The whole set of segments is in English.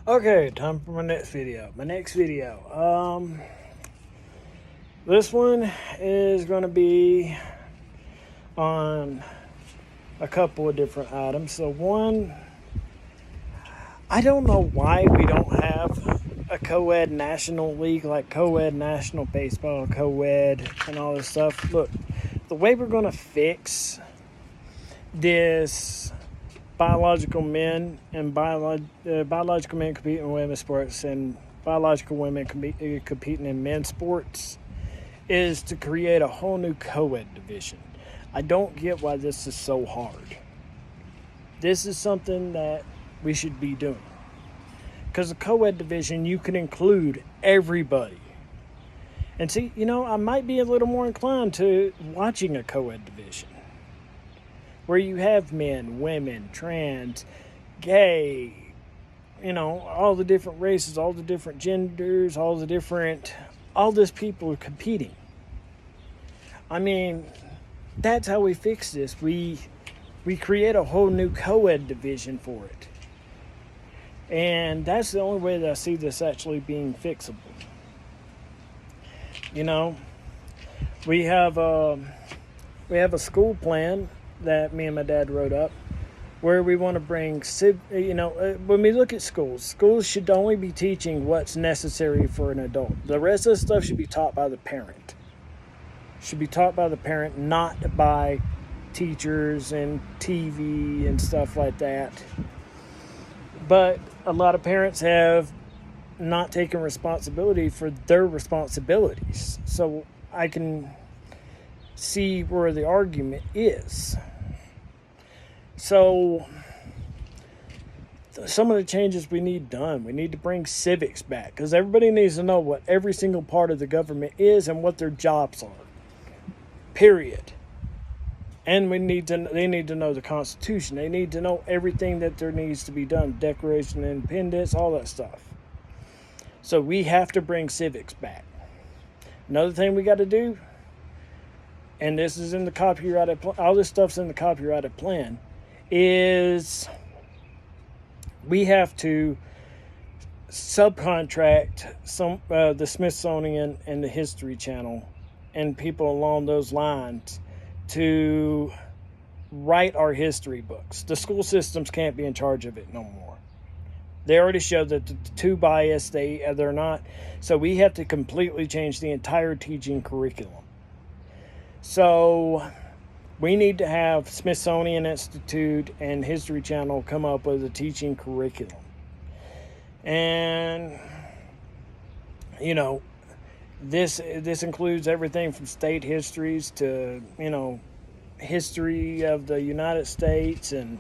Okay, time for my next video. This one is going to be on a couple of different items. So one, I don't know why we don't have a co-ed national league, like co-ed national baseball, co-ed and all this stuff. Look, the way we're going to fix this biological men and biological men competing in women's sports and biological women competing in men's sports is to create a whole new co-ed division. I don't get why this is so hard. This is something that we should be doing. Because the co-ed division, you can include everybody. And see, I might be a little more inclined to watching a co-ed division where you have men, women, trans, gay, all the different races, all the different genders, all this people competing. I mean, that's how we fix this. We create a whole new co-ed division for it. And that's the only way that I see this actually being fixable. We have a school plan that me and my dad wrote up where we want to bring, when we look at schools should only be teaching what's necessary for an adult. The rest of the stuff should be taught by the parent. Not by teachers and TV and stuff like that. But a lot of parents have not taken responsibility for their responsibilities. So I can see where the argument is. So some of the changes we need done, we need to bring civics back, because everybody needs to know what every single part of the government is and what their jobs are. Period. And they need to know the Constitution. They need to know everything that there needs to be done. Declaration of Independence, all that stuff. So we have to bring civics back. Another thing we got to do, and this is in the copyrighted, all this stuff's in the copyrighted plan, is we have to subcontract the Smithsonian and the History Channel and people along those lines to write our history books. The school systems can't be in charge of it no more. They already showed that the too biased, they're not. So we have to completely change the entire teaching curriculum. So we need to have Smithsonian Institute and History Channel come up with a teaching curriculum. And, this includes everything from state histories to, history of the United States and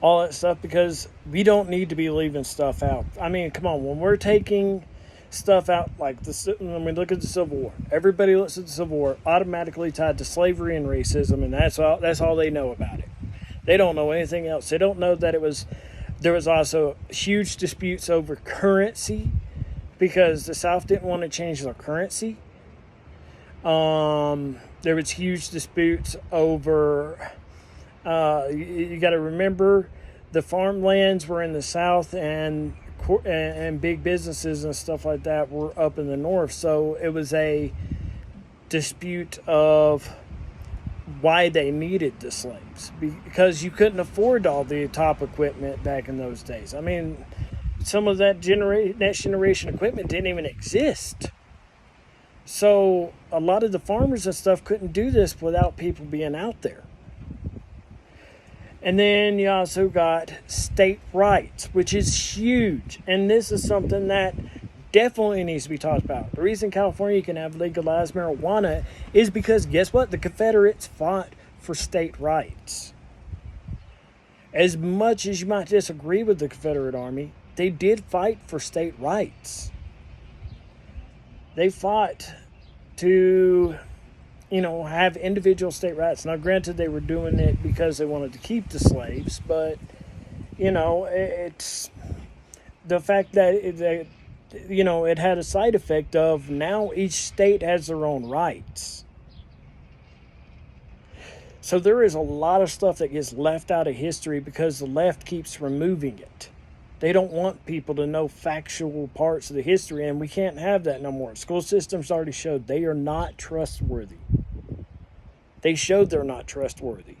all that stuff, because we don't need to be leaving stuff out. I mean, come on, when we're taking stuff out, like when we look at the Civil War, everybody looks at the Civil War automatically tied to slavery and racism, and that's all they know about it. They don't know anything else. They don't know that there was also huge disputes over currency, because the South didn't want to change their currency. There was huge disputes over, you got to remember, the farmlands were in the South and big businesses and stuff like that were up in the North. So it was a dispute of why they needed the slaves, because you couldn't afford all the top equipment back in those days. I mean, some of that next generation equipment didn't even exist. So a lot of the farmers and stuff couldn't do this without people being out there. And then you also got state rights, which is huge. And this is something that definitely needs to be talked about. The reason California can have legalized marijuana is because, guess what? The Confederates fought for state rights. As much as you might disagree with the Confederate Army, they did fight for state rights. They fought to, have individual state rights. Now, granted, they were doing it because they wanted to keep the slaves, but, it's the fact that it had a side effect of now each state has their own rights. So there is a lot of stuff that gets left out of history because the left keeps removing it. They don't want people to know factual parts of the history, and we can't have that no more. School systems already showed they are not trustworthy. They showed they're not trustworthy.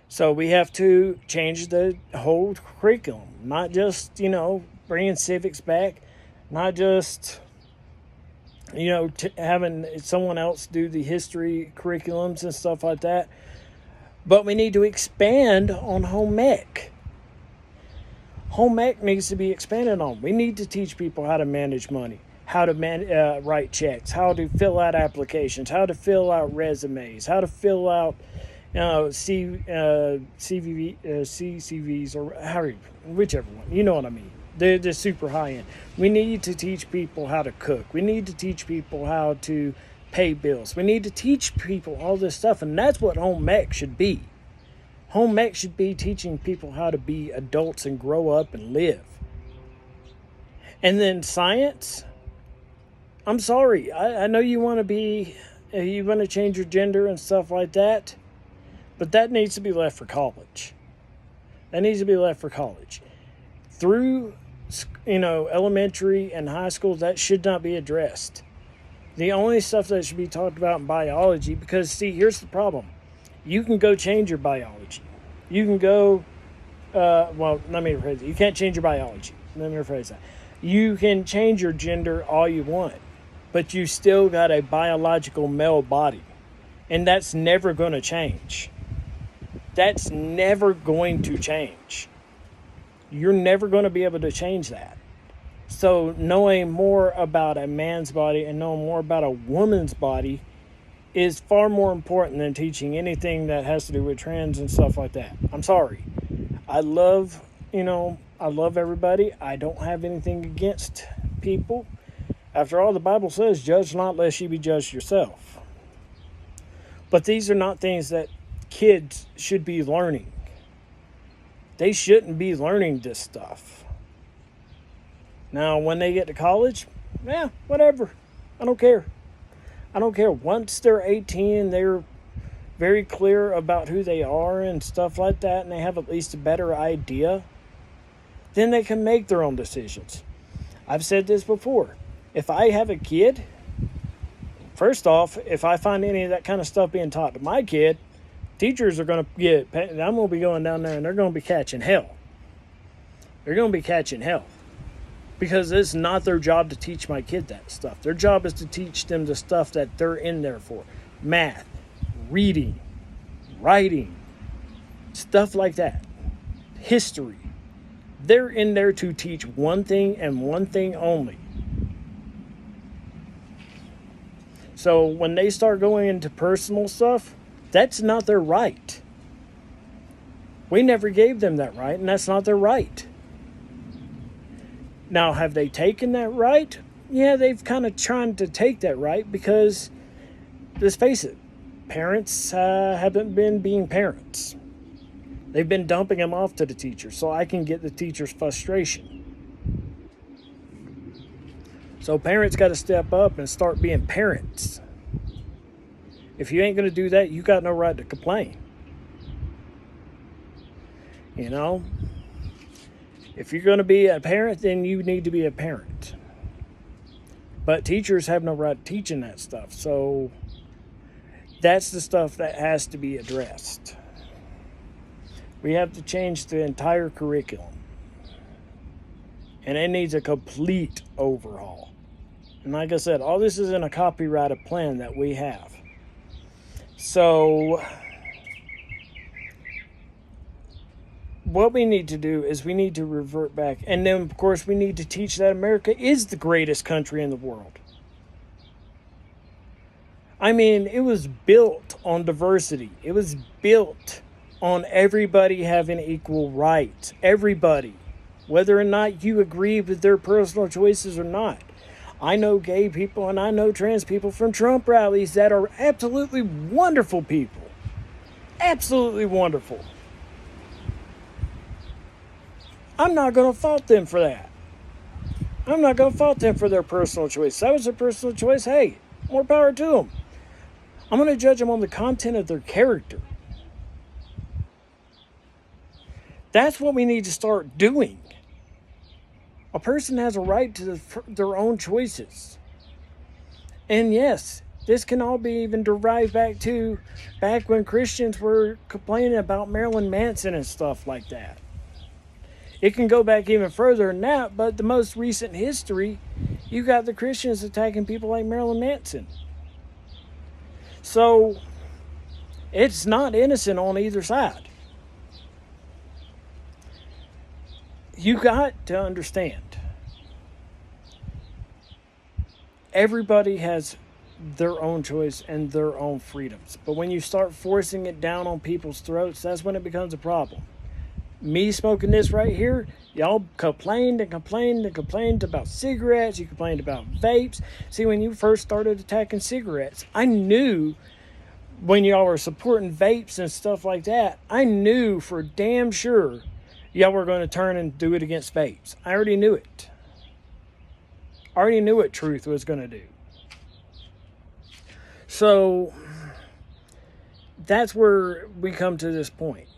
So we have to change the whole curriculum, not just, bringing civics back, not just, having someone else do the history curriculums and stuff like that. But we need to expand on home ec. Home ec needs to be expanded on. We need to teach people how to manage money, how to write checks, how to fill out applications, how to fill out resumes, how to fill out CCVs or whichever one. You know what I mean. They're super high end. We need to teach people how to cook. We need to teach people how to pay bills. We need to teach people all this stuff, and that's what home ec should be. Home ec should be teaching people how to be adults and grow up and live. And then science, I'm sorry. I know you want to change your gender and stuff like that, but that needs to be left for college. That needs to be left for college. Through, elementary and high school, that should not be addressed. The only stuff that should be talked about in biology, because, see, here's the problem. You can go change your biology. You can go, let me rephrase it. You can't change your biology. Let me rephrase that. You can change your gender all you want, but you still got a biological male body. And that's never going to change. That's never going to change. You're never going to be able to change that. So knowing more about a man's body and knowing more about a woman's body is far more important than teaching anything that has to do with trans and stuff like that. I'm sorry. I love everybody. I don't have anything against people. After all, the Bible says, judge not lest ye be judged yourself. But these are not things that kids should be learning. They shouldn't be learning this stuff. Now, when they get to college, whatever. I don't care. Once they're 18, they're very clear about who they are and stuff like that, and they have at least a better idea, then they can make their own decisions. I've said this before. If I have a kid, first off, if I find any of that kind of stuff being taught to my kid, teachers are going to I'm going to be going down there and they're going to be catching hell. They're going to be catching hell. Because it's not their job to teach my kid that stuff. Their job is to teach them the stuff that they're in there for. Math, reading, writing, stuff like that. History. They're in there to teach one thing and one thing only. So when they start going into personal stuff, that's not their right. We never gave them that right, and that's not their right. Now, have they taken that right? Yeah, they've kind of tried to take that right because, let's face it, parents haven't been being parents. They've been dumping them off to the teacher, so I can get the teacher's frustration. So parents got to step up and start being parents. If you ain't going to do that, you got no right to complain. If you're going to be a parent, then you need to be a parent. But teachers have no right teaching that stuff. So that's the stuff that has to be addressed. We have to change the entire curriculum. And it needs a complete overhaul. And like I said, all this is in a copyrighted plan that we have. So what we need to do is we need to revert back. And then, of course, we need to teach that America is the greatest country in the world. I mean, it was built on diversity. It was built on everybody having equal rights. Everybody. Whether or not you agree with their personal choices or not. I know gay people and I know trans people from Trump rallies that are absolutely wonderful people. Absolutely wonderful. I'm not going to fault them for that. I'm not going to fault them for their personal choice. That was their personal choice. Hey, more power to them. I'm going to judge them on the content of their character. That's what we need to start doing. A person has a right to their own choices. And yes, this can all be even derived back when Christians were complaining about Marilyn Manson and stuff like that. It can go back even further than that, but the most recent history, you got the Christians attacking people like Marilyn Manson. So, it's not innocent on either side. You got to understand, everybody has their own choice and their own freedoms. But when you start forcing it down on people's throats, that's when it becomes a problem. Me smoking this right here, y'all complained and complained and complained about cigarettes. You complained about vapes. See, when you first started attacking cigarettes, I knew when y'all were supporting vapes and stuff like that, I knew for damn sure y'all were going to turn and do it against vapes. I already knew it. I already knew what truth was going to do. So, that's where we come to this point.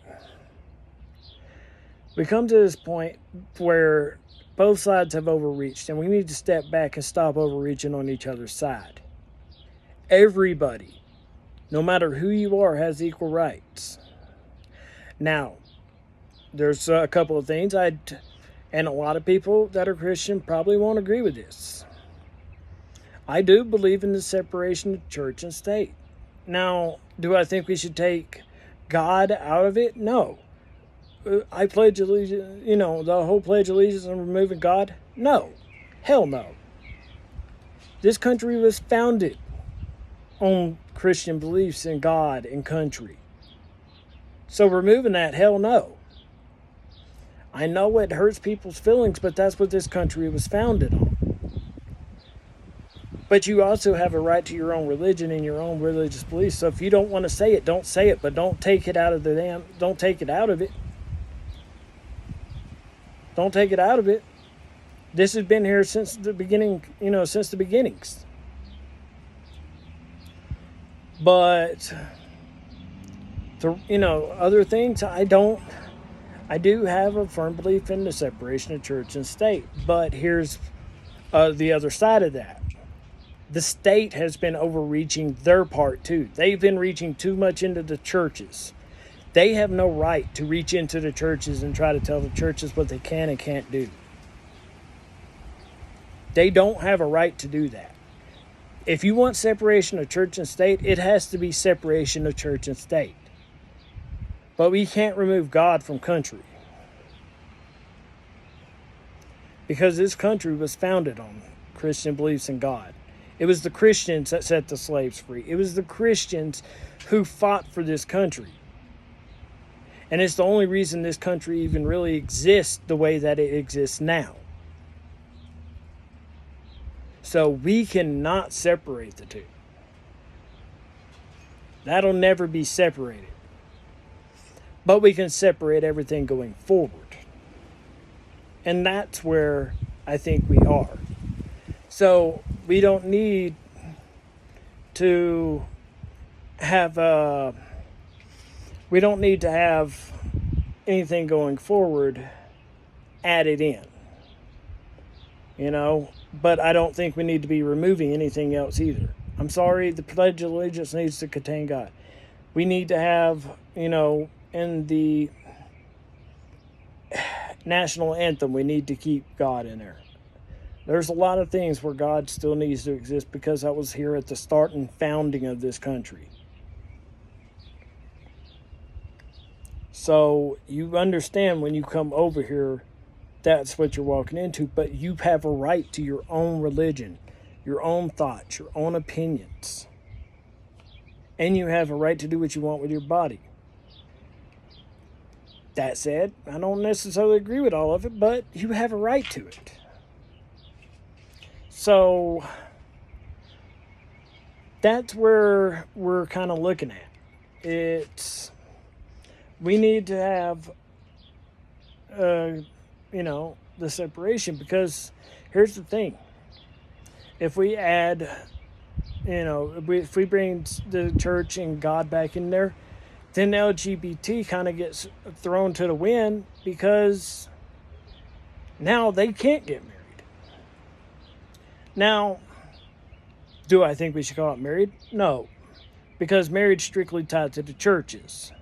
We come to this point where both sides have overreached, and we need to step back and stop overreaching on each other's side. Everybody, no matter who you are, has equal rights. Now, there's a couple of things and a lot of people that are Christian probably won't agree with this. I do believe in the separation of church and state. Now, do I think we should take God out of it? No. I pledge allegiance, the whole pledge allegiance and removing God? No. Hell no. This country was founded on Christian beliefs in God and country. So removing that, hell no. I know it hurts people's feelings, but that's what this country was founded on. But you also have a right to your own religion and your own religious beliefs. So if you don't want to say it, don't say it, but don't take it out of don't take it out of it. Don't take it out of it. This has been here since the beginning, since the beginnings. But other things, I do have a firm belief in the separation of church and state. But here's the other side of that. The state has been overreaching their part too. They've been reaching too much into the churches. They have no right to reach into the churches and try to tell the churches what they can and can't do. They don't have a right to do that. If you want separation of church and state, it has to be separation of church and state. But we can't remove God from country. Because this country was founded on Christian beliefs in God. It was the Christians that set the slaves free. It was the Christians who fought for this country. And it's the only reason this country even really exists the way that it exists now. So we cannot separate the two. That'll never be separated. But we can separate everything going forward. And that's where I think we are. So we don't need to have anything going forward added in. But I don't think we need to be removing anything else either. I'm sorry, the Pledge of Allegiance needs to contain God. We need to have, in the national anthem, we need to keep God in there. There's a lot of things where God still needs to exist because I was here at the start and founding of this country. So you understand when you come over here, that's what you're walking into. But you have a right to your own religion, your own thoughts, your own opinions. And you have a right to do what you want with your body. That said, I don't necessarily agree with all of it, but you have a right to it. So that's where we're kind of looking at. We need to have, the separation, because here's the thing. If we add, if we bring the church and God back in there, then LGBT kind of gets thrown to the wind because now they can't get married. Now, do I think we should call it married? No, because marriage is strictly tied to the churches.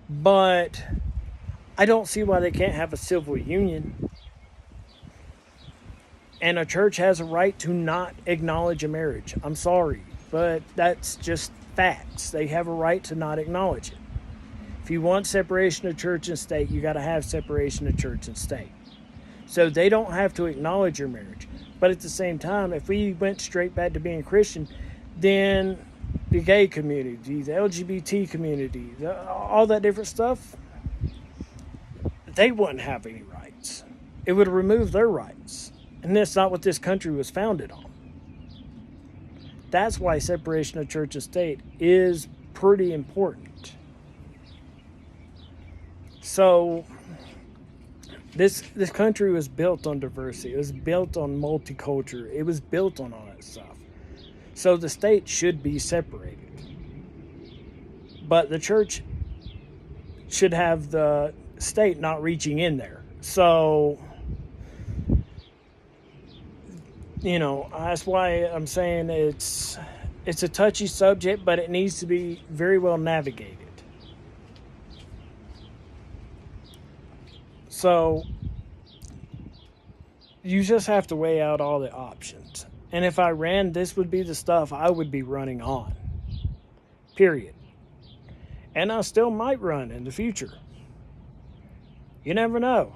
But I don't see why they can't have a civil union. And a church has a right to not acknowledge a marriage. I'm sorry, but that's just facts. They have a right to not acknowledge it. If you want separation of church and state, you got to have separation of church and state. So they don't have to acknowledge your marriage. But at the same time, if we went straight back to being Christian, then the gay community, the LGBT community, all that different stuff, they wouldn't have any rights. It would remove their rights. And that's not what this country was founded on. That's why separation of church and state is pretty important. So this country was built on diversity. It was built on multicultural. It was built on all that stuff. So the state should be separated. But the church should have the state not reaching in there. So, that's why I'm saying it's a touchy subject, but it needs to be very well navigated. So you just have to weigh out all the options. And if I ran, this would be the stuff I would be running on. Period. And I still might run in the future. You never know.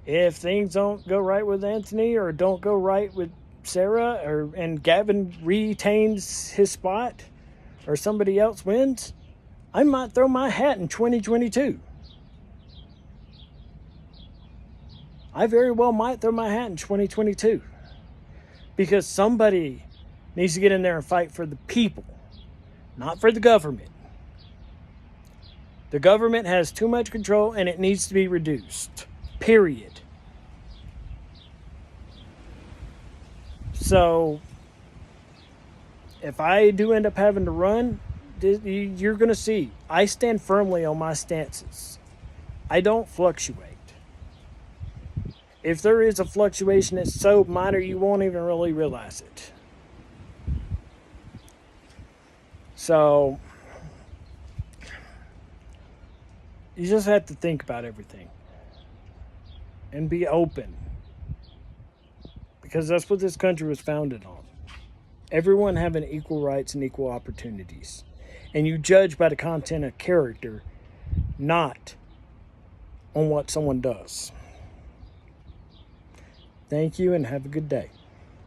If things don't go right with Anthony or don't go right with Sarah and Gavin retains his spot or somebody else wins, I might throw my hat in 2022. I very well might throw my hat in 2022 because somebody needs to get in there and fight for the people, not for the government. The government has too much control and it needs to be reduced. Period. So, if I do end up having to run, you're going to see. I stand firmly on my stances. I don't fluctuate. If there is a fluctuation, it's so minor you won't even really realize it. So, you just have to think about everything. And be open. Because that's what this country was founded on. Everyone having equal rights and equal opportunities. And you judge by the content of character, not on what someone does. Thank you and have a good day.